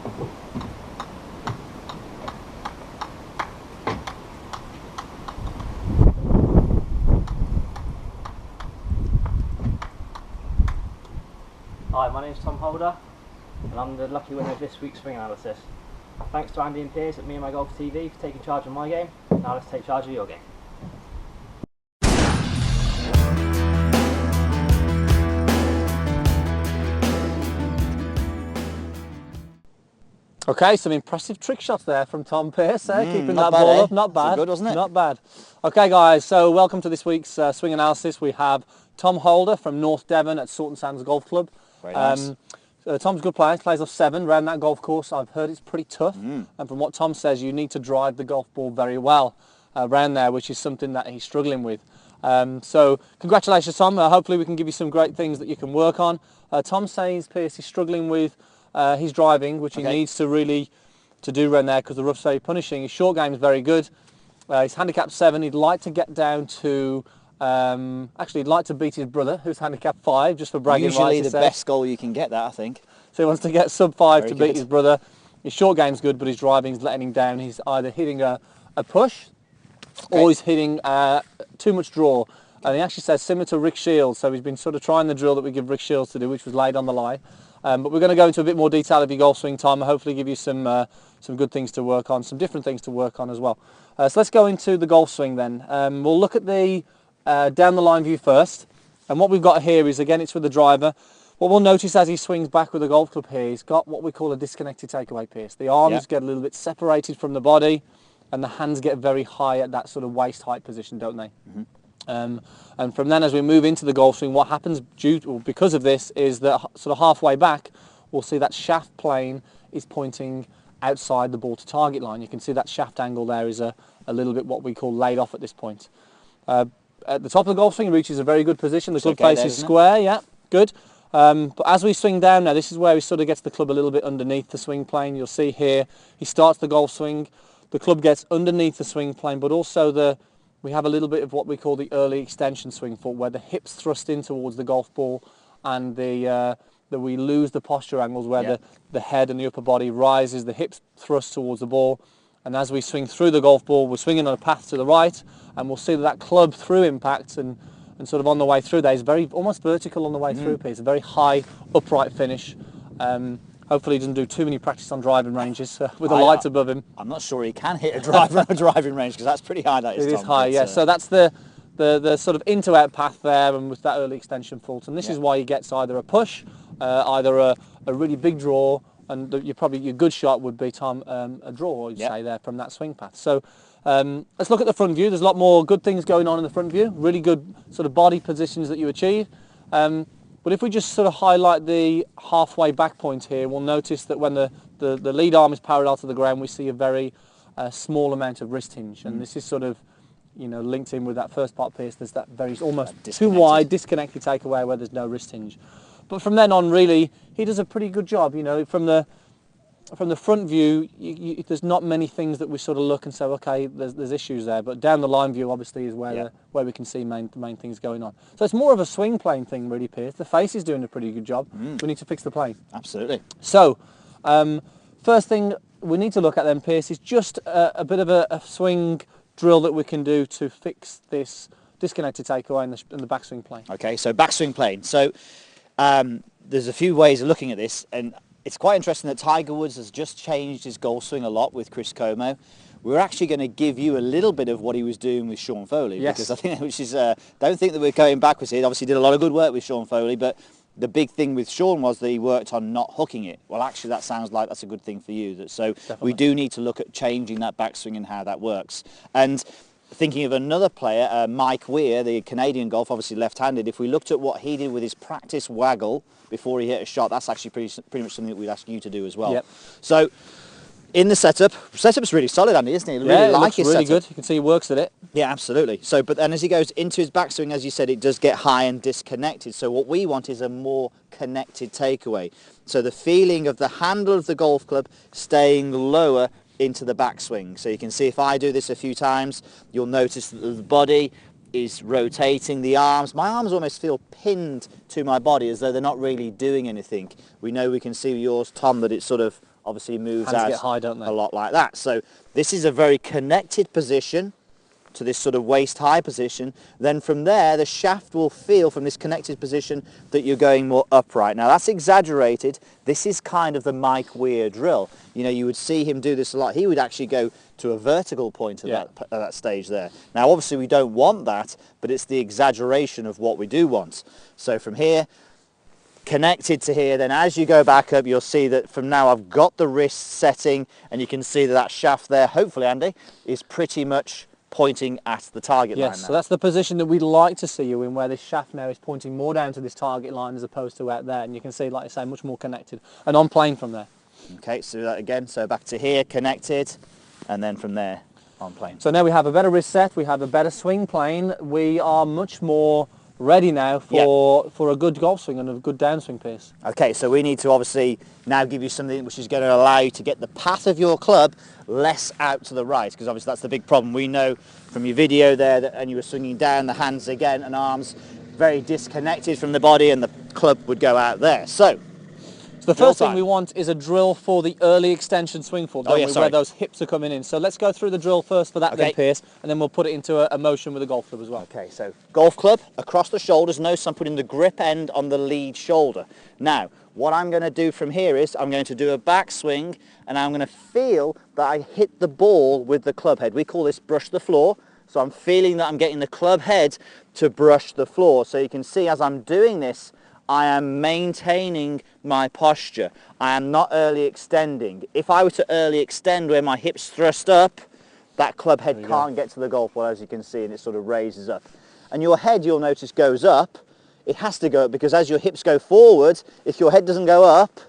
Hi, my name is Tom Holder, and I'm the lucky winner of this week's swing analysis. Thanks to Andy and Piers at Me and My Golf TV for taking charge of my game. Now let's take charge of your game. Okay, some impressive trick shots there from Tom Pearce, keeping that not bad, ball eh? up, not bad. That's good, wasn't it? Not bad. Okay guys, so welcome to this week's swing analysis. We have Tom Holder from North Devon at Sawton Sands Golf Club. Very nice. Tom's a good player, he plays off 7 around that golf course. I've heard it's pretty tough, and from what Tom says, you need to drive the golf ball very well around there, which is something that he's struggling with. So congratulations Tom, hopefully we can give you some great things that you can work on. Tom says Pearce is struggling with his driving, which he needs to really do around there because the rough's very punishing. His short game is very good. He's handicapped 7. He'd like to get down to, actually he'd like to beat his brother, who's handicapped 5, just for bragging rights. Usually the best goal you can get, that I think. So he wants to get sub 5 Very to beat good. his brother. His short game's good, but his driving's letting him down. He's either hitting a push or he's hitting too much draw. And he actually says similar to Rick Shields, so he's been sort of trying the drill that we give Rick Shields to do, which was laid on the lie. But we're going to go into a bit more detail of your golf swing, Tom, and hopefully give you some good things to work on, some different things to work on as well. So let's go into the golf swing then. We'll look at the down the line view first. And what we've got here is, again, it's with the driver. What we'll notice as he swings back with the golf club here, he's got what we call a disconnected takeaway, Pearce. The arms get a little bit separated from the body, and the hands get very high at that sort of waist height position, don't they? And from then, as we move into the golf swing, what happens because of this is that sort of halfway back, we'll see that shaft plane is pointing outside the ball to target line. You can see that shaft angle there is a little bit what we call laid off at this point. At the top of the golf swing, he reaches a very good position. The club face is square, yeah, good. But as we swing down now, this is where he sort of gets the club a little bit underneath the swing plane. You'll see here, he starts the golf swing, the club gets underneath the swing plane, but also we have a little bit of what we call the early extension swing foot, where the hips thrust in towards the golf ball, and we lose the posture angles where the head and the upper body rises, the hips thrust towards the ball, and as we swing through the golf ball, we're swinging on a path to the right, and we'll see that club through impact and sort of on the way through there is very almost vertical on the way through. It's a very high upright finish. Hopefully he doesn't do too many practice on driving ranges with the lights above him. I'm not sure he can hit a driver on a driving range, because that's pretty high, that is, It Tom, is high, yeah. So that's the sort of into-out path there, and with that early extension fault. And this is why he gets either a push, either a really big draw, and your good shot would be, Tom, a draw, you'd say there, from that swing path. So let's look at the front view. There's a lot more good things going on in the front view, really good sort of body positions that you achieve. But if we just sort of highlight the halfway back point here, we'll notice that when the lead arm is parallel to the ground, we see a very small amount of wrist hinge. And this is sort of, linked in with that first part, Pearce. There's that very almost too wide, disconnected takeaway where there's no wrist hinge. But from then on, really, he does a pretty good job. From the front view, there's not many things that we sort of look and say, okay, there's issues there. But down the line view, obviously, is where we can see the main things going on. So it's more of a swing plane thing, really, Pearce. The face is doing a pretty good job. We need to fix the plane. Absolutely. So, first thing we need to look at then, Pearce, is just a bit of a swing drill that we can do to fix this disconnected takeaway in the backswing plane. Okay, so backswing plane. So there's a few ways of looking at this, and it's quite interesting that Tiger Woods has just changed his golf swing a lot with Chris Como. We're actually going to give you a little bit of what he was doing with Sean Foley, because I think don't think that we're going backwards here. He obviously did a lot of good work with Sean Foley, but the big thing with Sean was that he worked on not hooking it. Well, actually, that sounds like that's a good thing for you. So we do need to look at changing that backswing and how that works. And thinking of another player, Mike Weir, the Canadian golf, obviously left-handed. If we looked at what he did with his practice waggle before he hit a shot, that's actually pretty much something that we'd ask you to do as well. So in the setup's really solid, Andy, isn't it? Really like his setup. Good. You can see he works at it. Yeah, absolutely. So, but then as he goes into his backswing, as you said, it does get high and disconnected. So what we want is a more connected takeaway. So the feeling of the handle of the golf club staying lower into the backswing. So you can see if I do this a few times, you'll notice that the body is rotating, the arms. My arms almost feel pinned to my body as though they're not really doing anything. We know, we can see yours, Tom, that it's sort of obviously moves Hands out get high, don't they? a lot like that. So this is a very connected position to this sort of waist high position. Then from there, the shaft will feel from this connected position that you're going more upright. Now that's exaggerated. This is kind of the Mike Weir drill. You know, you would see him do this a lot. He would actually go to a vertical point at that stage there. Now obviously we don't want that, but it's the exaggeration of what we do want. So from here, connected to here, then as you go back up, you'll see that from now I've got the wrist setting, and you can see that that shaft there, hopefully Andy, is pretty much pointing at the target line now. Yes, so that's the position that we'd like to see you in, where this shaft now is pointing more down to this target line as opposed to out there, and you can see, like I say, much more connected and on plane from there. Okay, so that again, so back to here, connected, and then from there on plane. So now we have a better wrist set, we have a better swing plane, we are much more ready now for a good golf swing and a good downswing piece. Okay, so we need to obviously now give you something which is going to allow you to get the path of your club less out to the right, because obviously that's the big problem. We know from your video there that, and you were swinging down, the hands again and arms very disconnected from the body, and the club would go out there. So the first thing we want is a drill for the early extension swing forward, where those hips are coming in. So let's go through the drill first for that then, Piers, and then we'll put it into a motion with the golf club as well. Okay, so golf club across the shoulders. Notice I'm putting the grip end on the lead shoulder. Now, what I'm going to do from here is I'm going to do a backswing, and I'm going to feel that I hit the ball with the club head. We call this brush the floor. So I'm feeling that I'm getting the club head to brush the floor. So you can see as I'm doing this, I am maintaining my posture. I am not early extending. If I were to early extend where my hips thrust up, that club head can't get to the golf ball, as you can see, and it sort of raises up. And your head, you'll notice, goes up. It has to go up because as your hips go forward, if your head doesn't go up,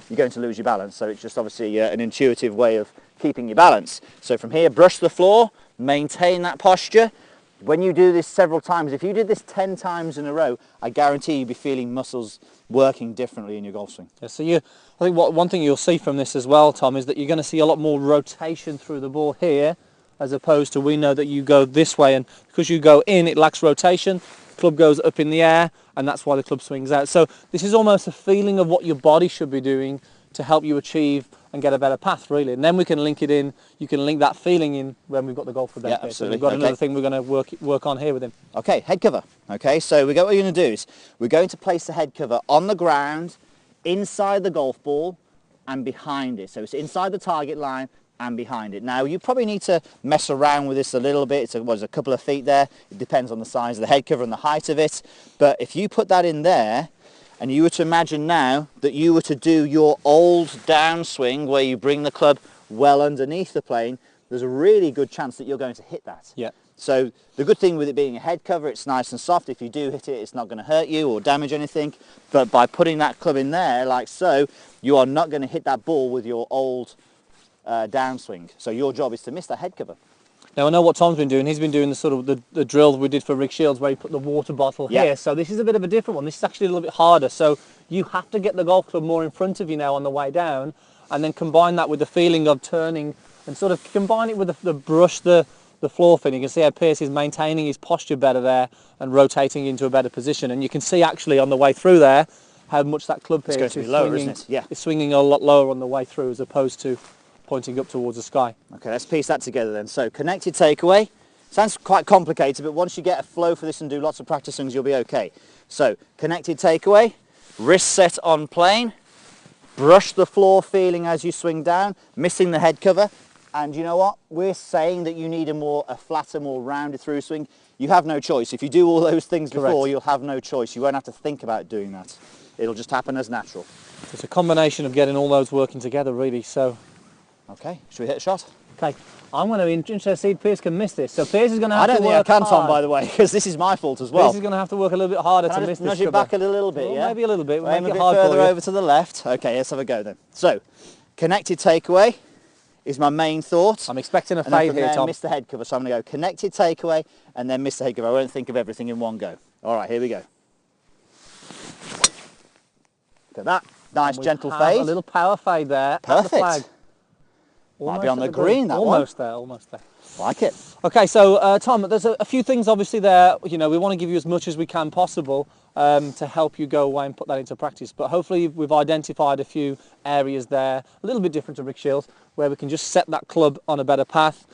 you're going to lose your balance. So it's just obviously an intuitive way of keeping your balance. So from here, brush the floor, maintain that posture. When you do this several times, if you did this 10 times in a row, I guarantee you'll be feeling muscles working differently in your golf swing. Yeah, so I think one thing you'll see from this as well, Tom, is that you're going to see a lot more rotation through the ball here, as opposed to, we know that you go this way, and because you go in, it lacks rotation, the club goes up in the air, and that's why the club swings out. So this is almost a feeling of what your body should be doing to help you achieve and get a better path, really. And then we can link it in, you can link that feeling in when we've got the golf with Yeah, absolutely. absolutely. So we've got another thing we're going to work on here with him. Okay, head cover. Okay, so what we're going to do is we're going to place the head cover on the ground, inside the golf ball and behind it. So it's inside the target line and behind it. Now you probably need to mess around with this a little bit. It's a couple of feet there. It depends on the size of the head cover and the height of it. But if you put that in there, and you were to imagine now that you were to do your old downswing where you bring the club well underneath the plane, there's a really good chance that you're going to hit that. Yeah. So the good thing with it being a head cover, it's nice and soft. If you do hit it, it's not going to hurt you or damage anything. But by putting that club in there like so, you are not going to hit that ball with your old downswing. So your job is to miss that head cover. Now I know what Tom's been doing. He's been doing the sort of the drill we did for Rick Shields, where he put the water bottle here. So this is a bit of a different one. This is actually a little bit harder. So you have to get the golf club more in front of you now on the way down, and then combine that with the feeling of turning, and sort of combine it with the brush the floor fin. You can see how Piers is maintaining his posture better there and rotating into a better position. And you can see actually on the way through there how much that club is is lower, swinging, isn't it? Yeah. is swinging a lot lower on the way through as opposed to pointing up towards the sky. Okay, let's piece that together then. So connected takeaway. Sounds quite complicated, but once you get a flow for this and do lots of practice swings, you'll be okay. So connected takeaway, wrist set on plane, brush the floor feeling as you swing down, missing the head cover. And you know what? We're saying that you need a flatter, more rounded through swing. You have no choice. If you do all those things before, you'll have no choice. You won't have to think about doing that. It'll just happen as natural. It's a combination of getting all those working together, really. So, okay, should we hit a shot? Okay, I'm going to be interested to see if Piers can miss this. So Piers is going to have to work I don't think I can, hard. Tom, by the way, because this is my fault as well. Piers is going to have to work a little bit harder to miss this. Nudge it back a little bit, yeah? Maybe a little bit. We'll Aim make a it bit hard further for you. over to the left. Okay, let's have a go then. So, connected takeaway is my main thought. I'm expecting a And then fade from here, there, Tom. miss the head cover. So I'm going to go connected takeaway and then miss the head cover. I won't think of everything in one go. All right, here we go. Look at that. Nice gentle fade. A little power fade there. Perfect. At the flag. Might be Almost on at the green, that one. Almost there, almost there. Like it. Okay, so Tom, there's a few things obviously there. You know, we want to give you as much as we can possible. to help you go away and put that into practice. But hopefully we've identified a few areas there, a little bit different to Rick Shields, where we can just set that club on a better path,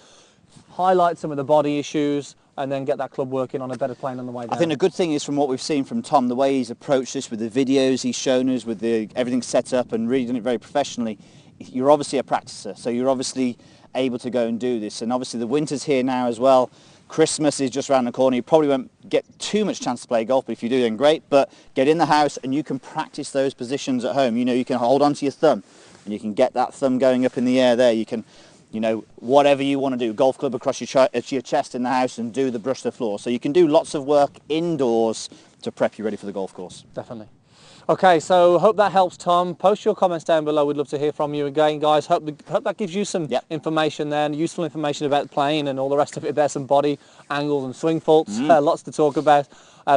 highlight some of the body issues, and then get that club working on a better plane on the way down. I think the good thing is, from what we've seen from Tom, the way he's approached this with the videos he's shown us, with everything set up and really done it very professionally, you're obviously a practicer, so you're obviously able to go and do this. And obviously the winter's here now as well. Christmas is just around the corner. You probably won't get too much chance to play golf, but if you do, then great. But get in the house and you can practice those positions at home. You know, you can hold onto your thumb and you can get that thumb going up in the air there. You can, you know, whatever you want to do, golf club across your chest in the house and do the brush the floor. So you can do lots of work indoors to prep you ready for the golf course. Definitely. Okay, so hope that helps, Tom. Post your comments down below. We'd love to hear from you again, guys. Hope that gives you some information there, and useful information about playing and all the rest of it. There's some body angles and swing faults, lots to talk about.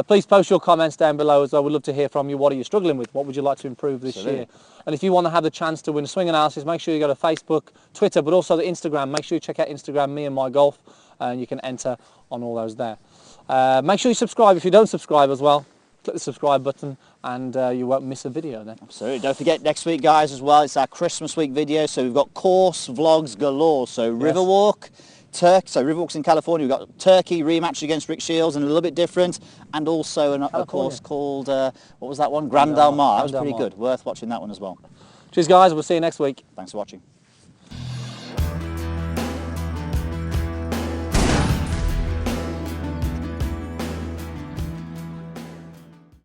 Please post your comments down below as well. We'd love to hear from you. What are you struggling with? What would you like to improve this year? And if you want to have the chance to win a swing analysis, make sure you go to Facebook, Twitter, but also the Instagram. Make sure you check out Instagram, Me and My Golf, and you can enter on all those there. Make sure you subscribe if you don't subscribe as well. Click the subscribe button and you won't miss a video then. Absolutely. Don't forget, next week, guys, as well, it's our Christmas week video. So we've got course vlogs galore. So Riverwalk, Riverwalk's in California. We've got Turkey rematch against Rick Shields and a little bit different. And also a course called, what was that one? Grand Del Mar. That was pretty good. Worth watching that one as well. Cheers, guys. We'll see you next week. Thanks for watching.